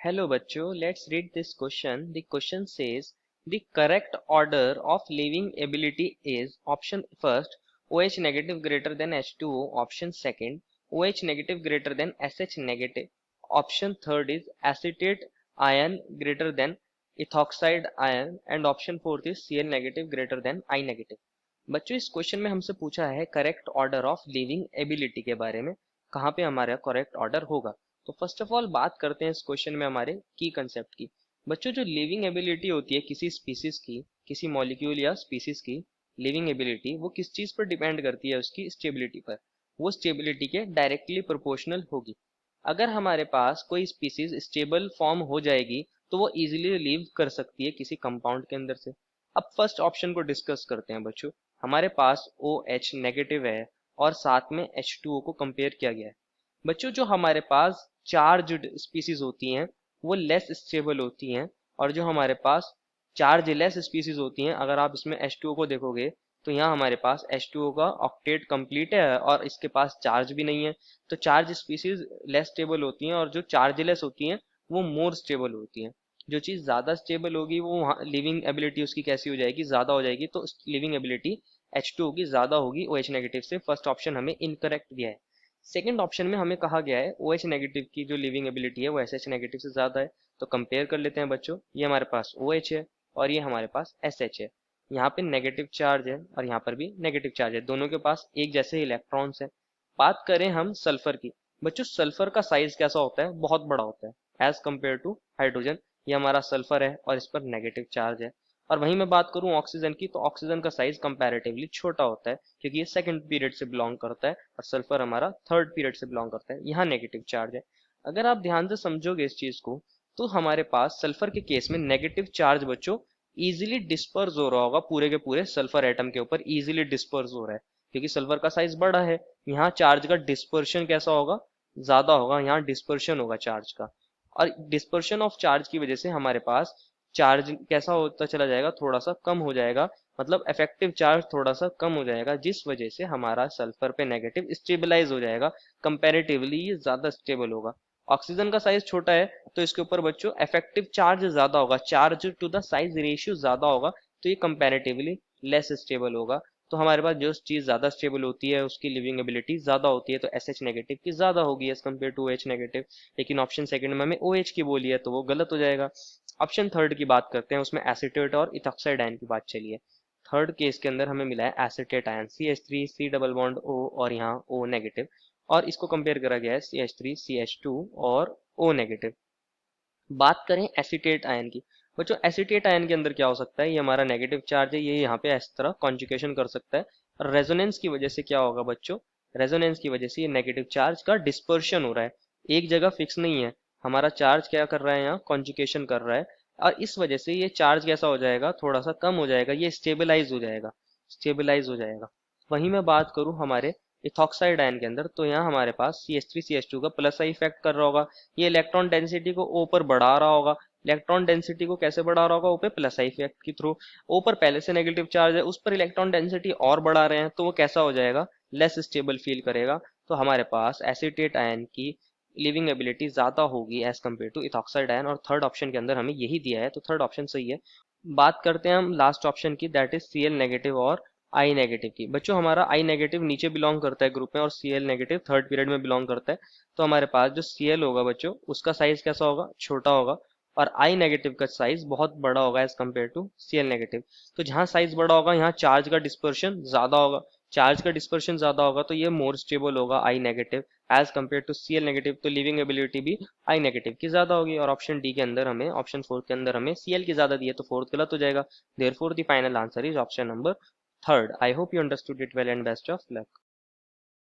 Hello बच्चों, let's read this question. The question says the correct order of leaving ability is option first OH negative greater than H2O, option second OH negative greater than SH negative, option third is acetate ion greater than ethoxide ion and option fourth is Cl negative greater than I negative. बच्चों इस question में हमसे पूछा है correct order of living ability के बारे में, कहाँ पे हमारा करेक्ट ऑर्डर होगा। तो फर्स्ट ऑफ ऑल बात करते हैं इस क्वेश्चन में हमारे की कंसेप्ट की। बच्चों जो लिविंग एबिलिटी होती है किसी स्पीसीज की, किसी मॉलिक्यूल या स्पीसीज की लिविंग एबिलिटी, वो किस चीज पर डिपेंड करती है, उसकी स्टेबिलिटी पर। वो स्टेबिलिटी के डायरेक्टली प्रोपोर्शनल होगी। अगर हमारे पास कोई स्पीसीज स्टेबल फॉर्म हो जाएगी तो वो इजीली लिव कर सकती है किसी कंपाउंड के अंदर से। अब फर्स्ट ऑप्शन को डिस्कस करते हैं बच्चों। हमारे पास OH नेगेटिव है और साथ में H2O को कंपेयर किया गया है। बच्चों जो हमारे पास चार्ज्ड स्पीसीज होती हैं वो लेस स्टेबल होती हैं, और जो हमारे पास चार्ज लेस स्पीसीज होती हैं, अगर आप इसमें H2O को देखोगे तो यहाँ हमारे पास H2O का ऑक्टेट कंप्लीट है और इसके पास चार्ज भी नहीं है। तो चार्ज स्पीसीज लेस स्टेबल होती हैं और जो चार्जलेस होती हैं वो मोर स्टेबल होती हैं। जो चीज़ ज़्यादा स्टेबल होगी वो लिविंग एबिलिटी उसकी कैसी हो जाएगी, ज़्यादा हो जाएगी। तो लिविंग एबिलिटी H2O की ज़्यादा होगी OH नेगेटिव से। फर्स्ट ऑप्शन हमें इनकरेक्ट दिया है। सेकेंड ऑप्शन में हमें कहा गया है OH नेगेटिव की जो लिविंग एबिलिटी है वो SH नेगेटिव से ज़्यादा है। तो कंपेयर कर लेते हैं बच्चों। ये हमारे पास OH है और ये हमारे पास SH है। यहाँ पे नेगेटिव चार्ज है और यहाँ पर भी नेगेटिव चार्ज है, दोनों के पास एक जैसे इलेक्ट्रॉन्स हैं। बात करें हम सल्फर की। बच्चों सल्फर का साइज कैसा होता है, बहुत बड़ा होता है एज कम्पेयर टू हाइड्रोजन। ये हमारा सल्फर है और इस पर नेगेटिव चार्ज है। और वहीं मैं बात करूं ऑक्सीजन की, तो ऑक्सीजन का साइज कंपैरेटिवली छोटा होता है क्योंकि ये सेकंड पीरियड से बिलोंग करता है और सल्फर हमारा थर्ड पीरियड से बिलोंग करता है। यहाँ नेगेटिव चार्ज है। अगर आप ध्यान से समझोगे इस चीज को तो हमारे पास सल्फर के केस में नेगेटिव चार्ज बच्चों इजीली डिस्पर्स हो रहा होगा, पूरे के पूरे सल्फर एटम के ऊपर इजीली डिस्पर्स हो रहा है क्योंकि सल्फर का साइज बड़ा है। यहाँ चार्ज का डिस्पर्शन कैसा होगा, ज्यादा होगा। यहाँ डिस्पर्शन होगा चार्ज का, और डिस्पर्शन ऑफ चार्ज की वजह से हमारे पास चार्ज कैसा होता चला जाएगा, थोड़ा सा कम हो जाएगा। मतलब इफेक्टिव चार्ज थोड़ा सा कम हो जाएगा, जिस वजह से हमारा सल्फर पे नेगेटिव स्टेबलाइज हो जाएगा। कंपैरेटिवली ये ज्यादा स्टेबल होगा। ऑक्सीजन का साइज छोटा है तो इसके ऊपर बच्चों इफेक्टिव चार्ज ज्यादा होगा, charge to the size ratio ज्यादा होगा, तो ये कंपैरेटिवली लेस स्टेबल होगा। तो हमारे पास जो चीज ज्यादा स्टेबल होती है उसकी लिविंग एबिलिटी ज्यादा होती है, तो SH नेगेटिव की ज्यादा होगी as compare to OH negative. लेकिन ऑप्शन सेकंड में हमें OH की बोली है तो वो गलत हो जाएगा। ऑप्शन थर्ड की बात करते हैं, उसमें एसीटेट और इथॉक्साइड आयन की बात चली है। थर्ड केस के अंदर हमें मिला है acetate ion CH3 C double bond O और यहाँ O नेगेटिव, और इसको कंपेयर करा गया है CH3 CH2 और O नेगेटिव। बात करें एसीटेट आयन की। बच्चों एसीटेट आयन के अंदर क्या हो सकता है, ये हमारा नेगेटिव चार्ज है, ये यहाँ पे इस तरह कॉन्जुगेशन कर सकता है। रेजोनेंस की वजह से क्या होगा बच्चों, रेजोनेंस की वजह से ये नेगेटिव चार्ज का डिस्पर्शन हो रहा है, एक जगह फिक्स नहीं है। हमारा चार्ज क्या कर रहा है, यहाँ कॉन्जुगेशन कर रहा है, और इस वजह से ये चार्ज कैसा हो जाएगा, थोड़ा सा कम हो जाएगा, ये स्टेबलाइज हो जाएगा, स्टेबलाइज हो जाएगा। वहीं मैं बात करूँ हमारे इथॉक्साइड आयन के अंदर, तो यहाँ हमारे पास CH3 CH2 का प्लस का इफेक्ट कर रहा होगा। ये इलेक्ट्रॉन डेंसिटी को O पर बढ़ा रहा होगा। इलेक्ट्रॉन डेंसिटी को कैसे बढ़ा रहा होगा, O पे प्लस आई इफेक्ट के थ्रू। O पर पहले से नेगेटिव चार्ज है, उस पर इलेक्ट्रॉन डेंसिटी और बढ़ा रहे हैं, तो वो कैसा हो जाएगा, लेस स्टेबल फील करेगा। तो हमारे पास एसीटेट आयन की लिविंग एबिलिटी ज्यादा होगी as compare to ethoxide ion, और थर्ड ऑप्शन के अंदर हमें यही दिया है, तो थर्ड ऑप्शन सही है। बात करते हैं हम लास्ट ऑप्शन की, दैट इज Cl नेगेटिव और आई नेगेटिव की। बच्चों हमारा आई नेगेटिव नीचे बिलोंग करता है ग्रुप में और Cl नेगेटिव थर्ड पीरियड में बिलोंग करता है। तो हमारे पास जो Cl होगा बच्चों उसका साइज कैसा होगा, छोटा होगा, और आई नेगेटिव का साइज बहुत बड़ा होगा as compare to Cl negative. तो जहाँ साइज बड़ा होगा यहाँ चार्ज का डिस्पर्शन ज्यादा होगा, चार्ज का डिस्पर्शन ज्यादा होगा तो ये मोर स्टेबल होगा I negative as compare to Cl negative. तो लिविंग एबिलिटी भी आई नेगेटिव की ज्यादा होगी, और ऑप्शन डी के अंदर हमें, ऑप्शन फोर्थ के अंदर हमें Cl की ज्यादा दी है, तो फोर्थ गलत हो जाएगा। Therefore, the final answer is option number third. I hope you understood it well and best of luck.